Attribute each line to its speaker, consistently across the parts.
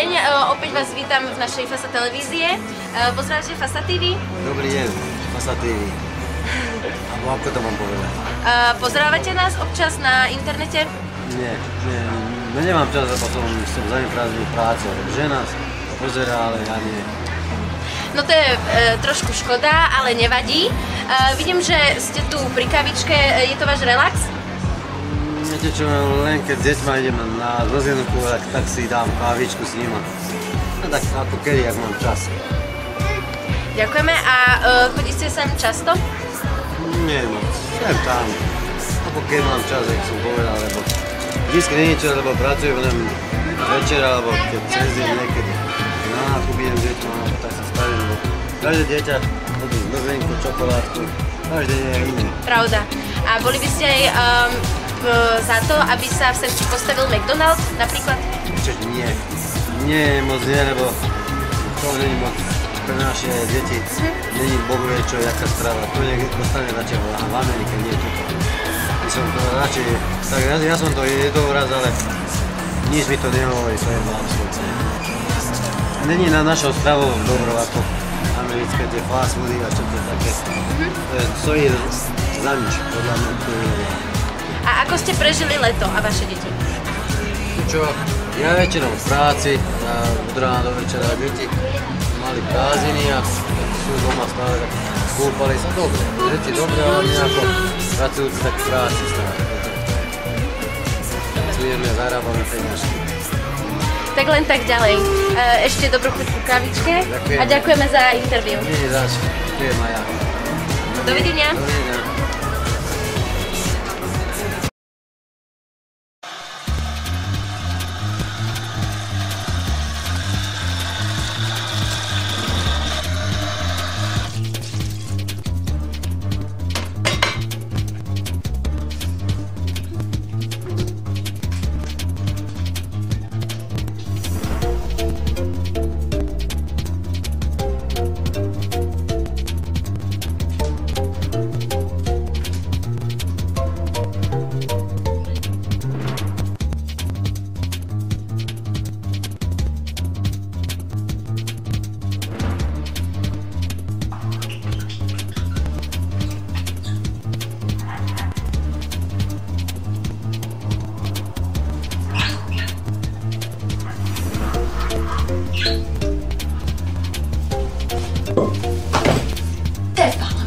Speaker 1: deň, opäť vás vítam v našej FASA televízie. Pozdravte FASA TV.
Speaker 2: Dobrý deň, FASA TV. Alebo ako to mám povedať?
Speaker 1: Pozdravujete nás občas na internete?
Speaker 2: Nie, nemám čas, lebo som zaneprázdnil prácu. Žena pozerá, ale ja nie.
Speaker 1: No to je trošku škoda, ale nevadí. Vidím, že ste tu pri kavičke, je to váš relax?
Speaker 2: Viete čo, len keď s deťma idem na dozienku, tak si dám kávičku s nima. No tak ako kedy, ak mám čas.
Speaker 1: Ďakujeme. A chodíte sem často?
Speaker 2: Nie moc, sem tam. Alebo keď mám čas, jak som povedal, lebo vždycky nie je čas, lebo pracujem večer, alebo keď cez deň niekedy na nákup idem s deťma, tak sa spravím, lebo každé dieťa hodí zmrzenku, čokoládku, každé je iné.
Speaker 1: Pravda. A boli by ste aj za to, aby sa v Semči postavil McDonald's napríklad?
Speaker 2: Nie. Nie, moc nie, lebo to není moc pre naše deti. Není Boh vie čo, jaká strava. To nech dostane radšej v Amerike, nie tu. My som to radšej, tak ja som to jedol raz, ale nič mi to nehovorí, to je absolútne. Není na našou stravou dobro ako americké tie fast foody a čo to také. To stojí za nič, podľa mňa to je.
Speaker 1: A ako ste prežili leto a vaše deti?
Speaker 2: Čo, ja väčšinou v práci, od rána do večera deti mali prázdniny a sú doma stále, kúpali sa dobre. Deti dobre, ale my ako pracujúci tak v práci stále. Pracujeme, zarábame peniažky.
Speaker 1: Tak len tak ďalej. Ešte dobrú chuť ku kávičke. A ďakujeme za interviu.
Speaker 2: Nie, ďakujem aj ja.
Speaker 1: Dovidenia.
Speaker 2: Dovidenia.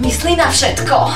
Speaker 1: Myslí na všetko.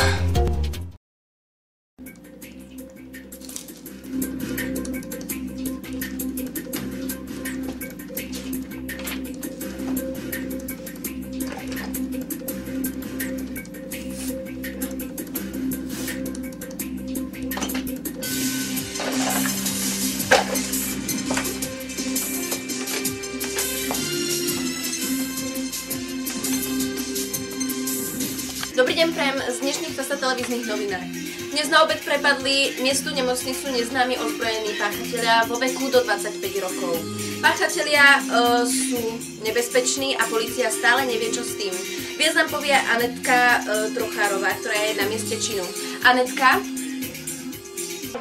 Speaker 1: Dobrý deň prajem z dnešných FASA televíznych novinách. Dnes na obed prepadli miestnu nemocnicu neznámi ozbrojení páchatelia vo veku do 25 rokov. Páchatelia sú nebezpeční a polícia stále nevie, čo s tým. Viac nám povie Anetka Trochárová, ktorá je na mieste činu. Anetka?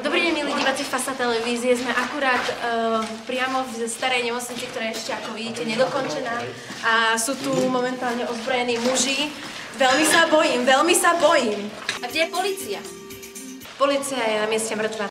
Speaker 1: Dobrý deň, milí diváci FASA televízie. Sme akurát priamo v starej nemocnici, ktorá je ešte, ako vidíte, nedokončená. A sú tu momentálne ozbrojení muži. Veľmi sa bojím. A kde je polícia? Polícia je na mieste mŕtva.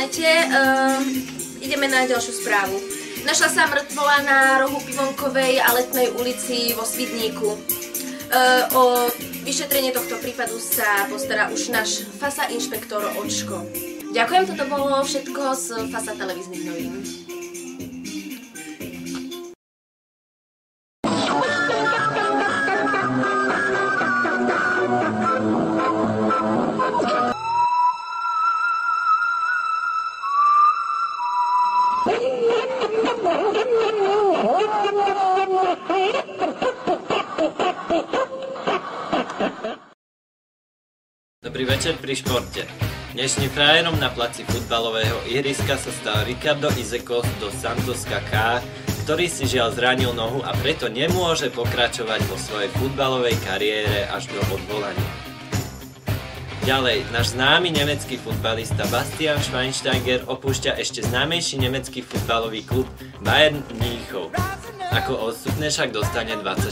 Speaker 1: internete. Ideme na ďalšiu správu. Našla sa mŕtvola na rohu Pivonkovej a Letnej ulici vo Svidníku. O vyšetrenie tohto prípadu sa postará už náš FASA inšpektor Očko. Ďakujem, toto bolo všetko z FASA televíznych novín.
Speaker 3: Dobrý večer pri športe. Dnešným frajerom na placi futbalového ihriska sa stal Ricardo Izeko dos Santos Kaká, ktorý si žiaľ zranil nohu a preto nemôže pokračovať vo svojej futbalovej kariére až do odvolania. Ďalej, náš známy nemecký futbalista Bastian Schweinsteiger opúšťa ešte známejší nemecký futbalový klub Bayern Mníchov. Ako odstupné však dostane 24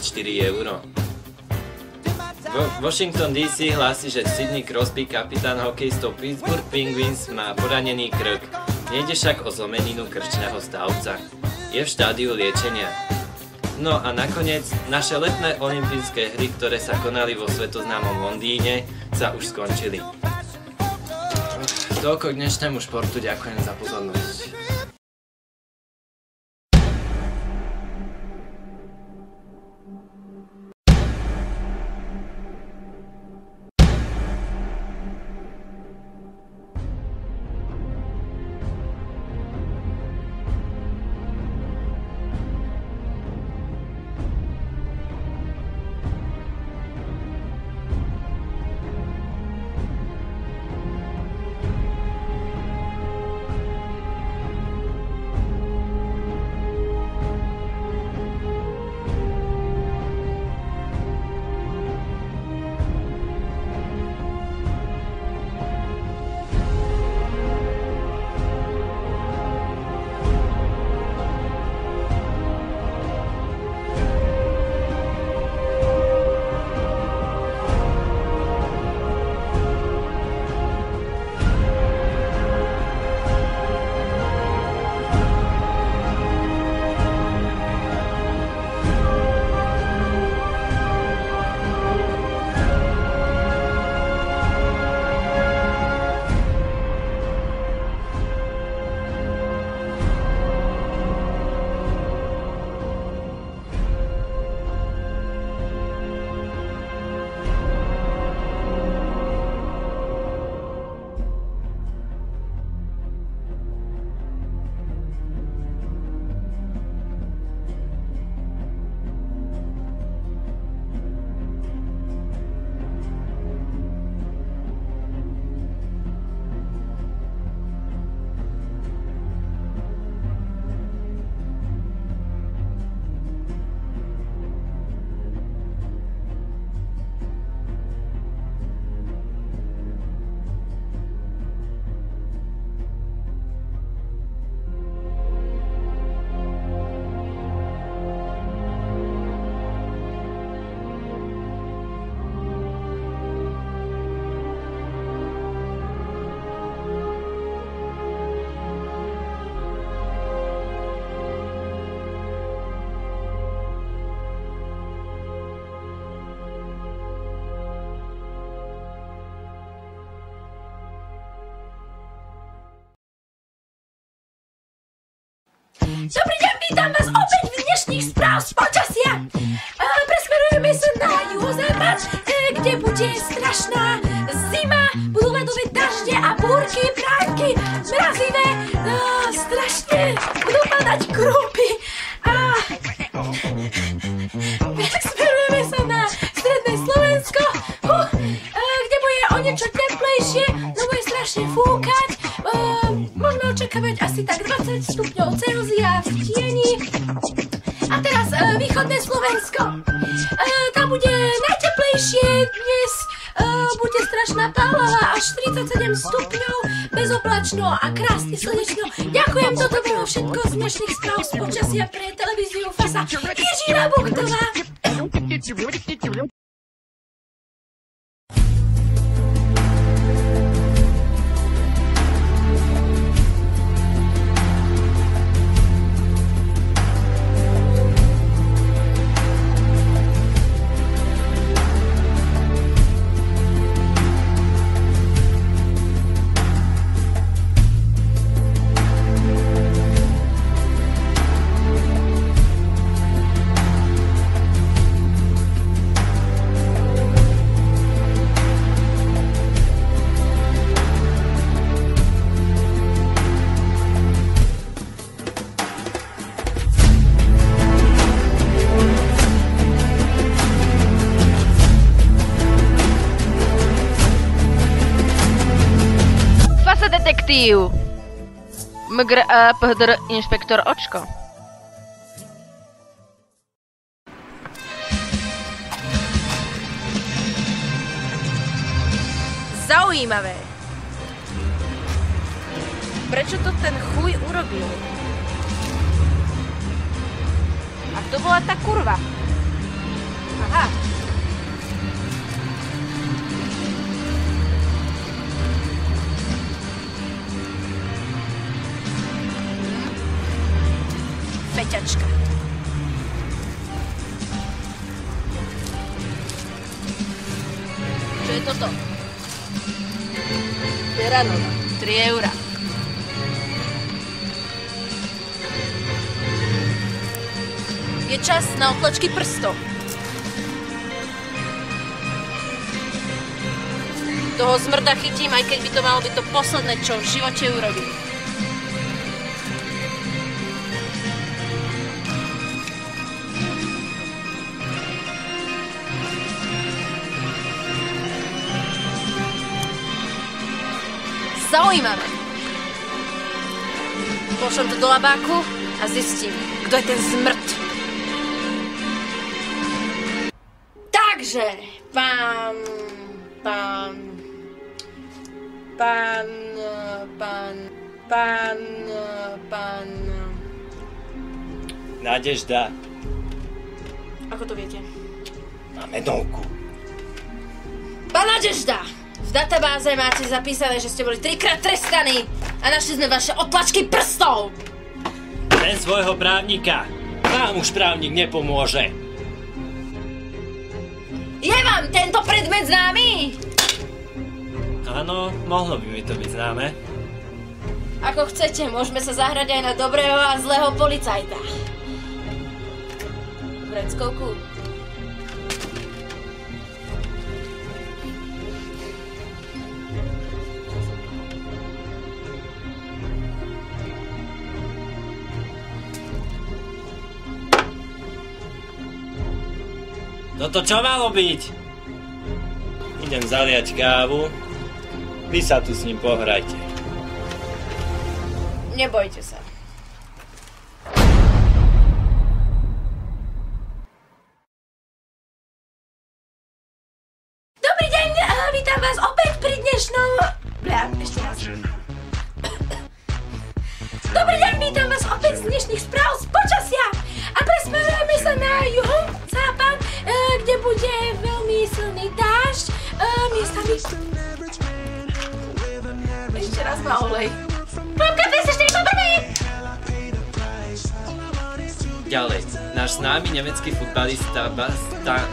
Speaker 3: €. Washington DC hlási, že Sidney Crosby, kapitán hokejistov Pittsburgh Penguins, má poranený krk. Nejde však o zlomeninu krčného stavca. Je v štádiu liečenia. No a nakoniec, naše letné olympijské hry, ktoré sa konali vo svetoznámom Londýne, sa už skončili. Toľko k dnešnému športu, ďakujem za pozornosť.
Speaker 1: Dobrý deň, vítam vás opäť v dnešných správ z počasia. Presmerujeme sa na juhozápad, kde bude strašná zima, budú ľadové dažde a búrky, prádky, mrazivé, strašne budú padať krúpy. Presmerujeme sa na stredné Slovensko, kde bude o niečo teplejšie, no bude strašne fúkať. Môžeme očakávať asi tak 20 stupňov Celzia v tieni. A teraz východné Slovensko. Tam bude najteplejšie dnes, bude strašná pálava, až 37 stupňov, bezoblačno a krásne slnečno. Ďakujem, toto bolo všetko z dnešných správ z počasia pre televíziu FASA. Jiřina Buchtová.
Speaker 4: Detektív. PHDR inšpektor Očko. Zaujímavé. Prečo to ten chuj urobil? A kto bola tá kurva? Aha. Feťačka. Čo je toto? Teranova. 3 €. Je čas na otlačky prstov. Toho zmrda chytím, aj keď by to malo byť to posledné, čo v živote urobím. Zaujímavé. Pošlem to do labáku a zistím, kto je ten zmrt. Takže, pán...
Speaker 3: Nadežda.
Speaker 4: Ako to viete?
Speaker 3: Máme novku.
Speaker 4: Pán Nadežda! V databáze máte zapísané, že ste boli 3-krát trestaní a našli sme vaše otlačky prstov!
Speaker 3: Ten svojho právnika. Vám už právnik nepomôže.
Speaker 4: Je vám tento predmet známy?
Speaker 3: Áno, mohlo by mi to byť známe.
Speaker 4: Ako chcete, môžeme sa zahrať aj na dobrého a zlého policajta. Vreckovku.
Speaker 3: Toto čo malo byť? Idem zaliať kávu. Vy sa tu s ním pohrajte.
Speaker 4: Nebojte sa. Dobrý deň, vítam vás opäť pri dnešnom... ešte raz. Dobrý deň, vítam vás opäť z dnešných správ z počasia. A presmerujeme sa na juho-západ, kde bude veľmi silný dážď. Miestami... Ešte raz ma olej. Plámka 204 poprvé!
Speaker 3: Ďalej, náš známy nemecký futbalista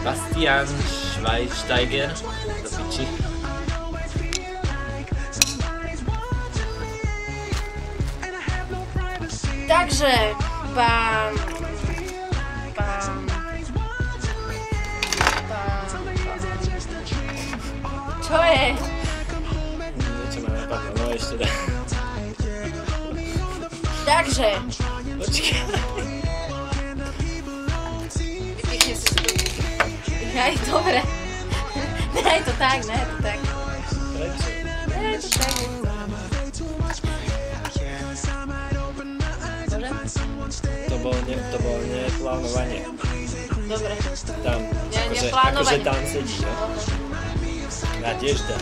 Speaker 3: Bastian Schweinsteiger do piči.
Speaker 4: Takže, pán... Čo je?
Speaker 3: Niečo ma napadlo, no ešte dá.
Speaker 4: Takže...
Speaker 3: Počkaj.
Speaker 4: Vypichne si to. Aj, dobre. Ne, to tak, ne, to tak.
Speaker 3: Prečo?
Speaker 4: Ne, to tak. Môžem?
Speaker 3: To bolo neplánovanie.
Speaker 4: Dobre.
Speaker 3: Tam, akože tam sedí, no? Nadežda.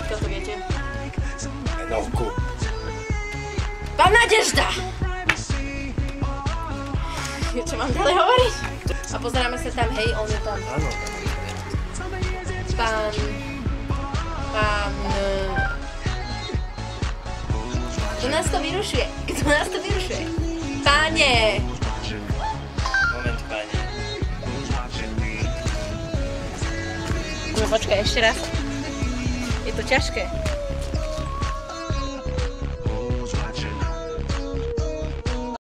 Speaker 4: Kto to viete?
Speaker 3: Novku.
Speaker 4: Pán Nadežda! Čo mám ďalej hovoriť? A pozeráme sa tam, hej, on je tam.
Speaker 3: Áno.
Speaker 4: Pán... Kto nás to vyrušuje? Páne!
Speaker 3: Moment, pani.
Speaker 4: No počkaj, ešte raz. Je to ťažké.